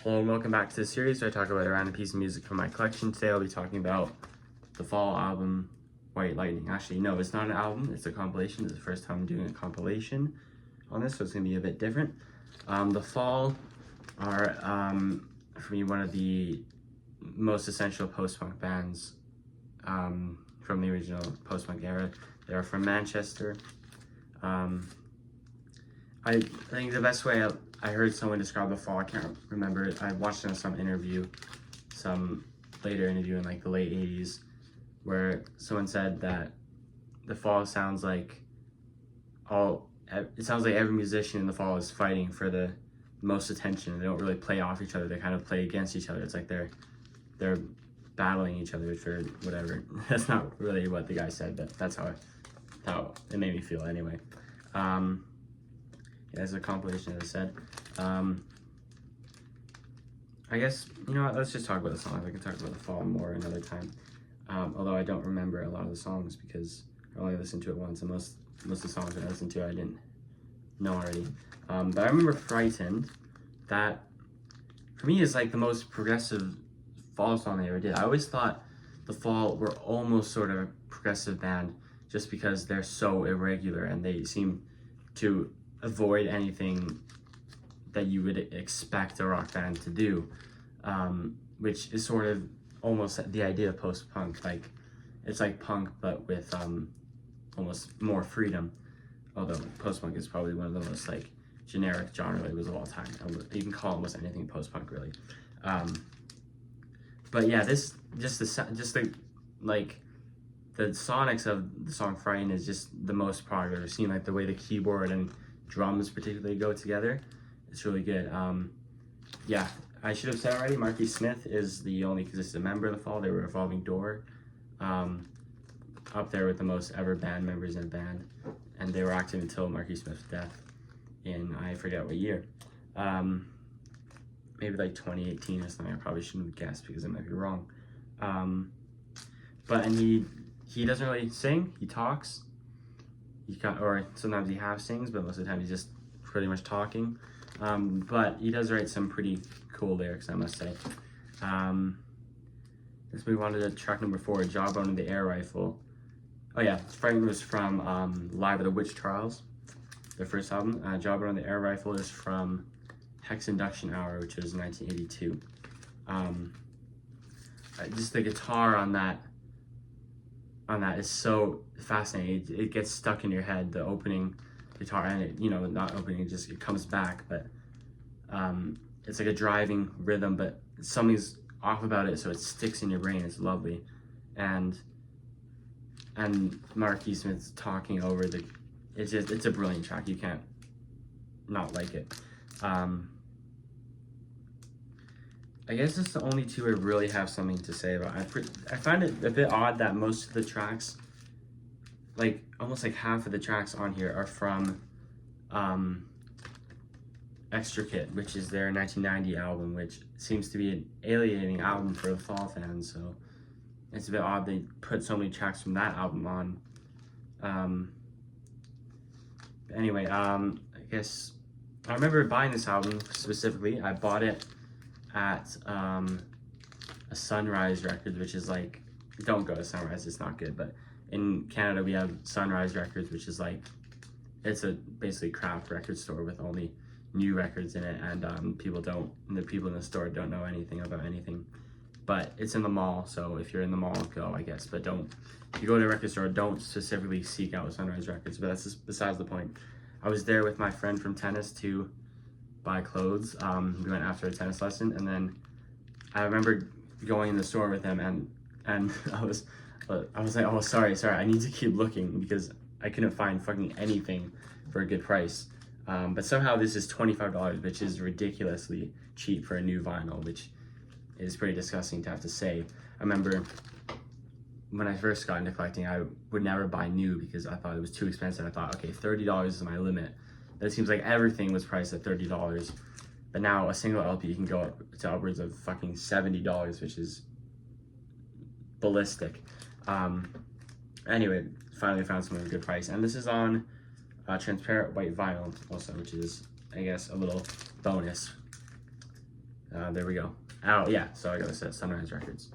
Hello and welcome back to the series where I talk about a random piece of music from my collection. Today I'll be talking about the Fall album, White Lightning. Actually, no, it's not an album, it's a compilation. It's the first time I'm doing a compilation on this, so it's going to be a bit different. The Fall are, for me, one of the most essential post-punk bands from the original post-punk era. They're from Manchester. I think the best way I heard someone describe the Fall, I can't remember it. I watched it in some interview, some later interview in like the late 80s, where someone said that the Fall sounds like every musician in the Fall is fighting for the most attention. They don't really play off each other. They kind of play against each other. It's like they're battling each other for whatever. That's not really what the guy said, but that's how it made me feel anyway. As a compilation, as I said. I guess, you know what, let's just talk about the songs. I can talk about the Fall more another time. Although I don't remember a lot of the songs because I only listened to it once, and most of the songs that I listened to I didn't know already. But I remember Frightened. That, for me, is like the most progressive Fall song they ever did. I always thought the Fall were almost sort of a progressive band just because they're so irregular and they seem to avoid anything that you would expect a rock band to do, which is sort of almost the idea of post-punk. Like, it's like punk but with almost more freedom, although post-punk is probably one of the most like generic genre labels of all time. You can call almost anything post-punk, really. But yeah, the sonics of the song Frightened is just the most prog I've ever seen. Like the way the keyboard and drums particularly go together, it's really good. Yeah, I should have said already, Marky Smith is the only consistent member of the Fall. They were a revolving door, up there with the most ever band members in a band, and they were active until Marky Smith's death in, I forget what year, maybe like 2018 or something. I probably shouldn't have guessed because I might be wrong. And he doesn't really sing, he talks. Or sometimes he half sings, but most of the time he's just pretty much talking. But he does write some pretty cool lyrics, I must say. Let's move on to track number 4, Jawbone and the Air Rifle. Oh yeah, Frightened was from Live at the Witch Trials, their first album. Jawbone and the Air Rifle is from Hex Induction Hour, which was 1982. Just the guitar on that is so fascinating. It gets stuck in your head, the opening guitar, and it, not opening, it comes back, but it's like a driving rhythm, but something's off about it, so it sticks in your brain. It's lovely. And Marky Smith's talking over it's a brilliant track. You can't not like it. I guess it's the only two I really have something to say about. I find it a bit odd that most of the tracks, like almost like half of the tracks on here, are from Extricate, which is their 1990 album, which seems to be an alienating album for the Fall fans. So it's a bit odd they put so many tracks from that album on. Anyway, I guess I remember buying this album specifically. I bought it at a Sunrise Records, which is like, don't go to Sunrise, it's not good, but in Canada we have Sunrise Records, which is like, it's a basically craft record store with only new records in it, and the people in the store don't know anything about anything, but it's in the mall, so if you're in the mall, go, I guess. But if you go to a record store, don't specifically seek out Sunrise Records. But that's just besides the point. I was there with my friend from tennis to buy clothes. We went after a tennis lesson, and then I remember going in the store with him, and I was like, oh, sorry, I need to keep looking because I couldn't find fucking anything for a good price. But somehow this is $25, which is ridiculously cheap for a new vinyl, which is pretty disgusting to have to say. I remember when I first got into collecting, I would never buy new because I thought it was too expensive. I thought, okay, $30 is my limit. It seems like everything was priced at $30, but now a single LP can go up to upwards of fucking $70, which is ballistic. Anyway, finally found something at a good price, and this is on transparent white vinyl also, which is, I guess, a little bonus. There we go. Oh yeah, so I gotta set Sunrise Records.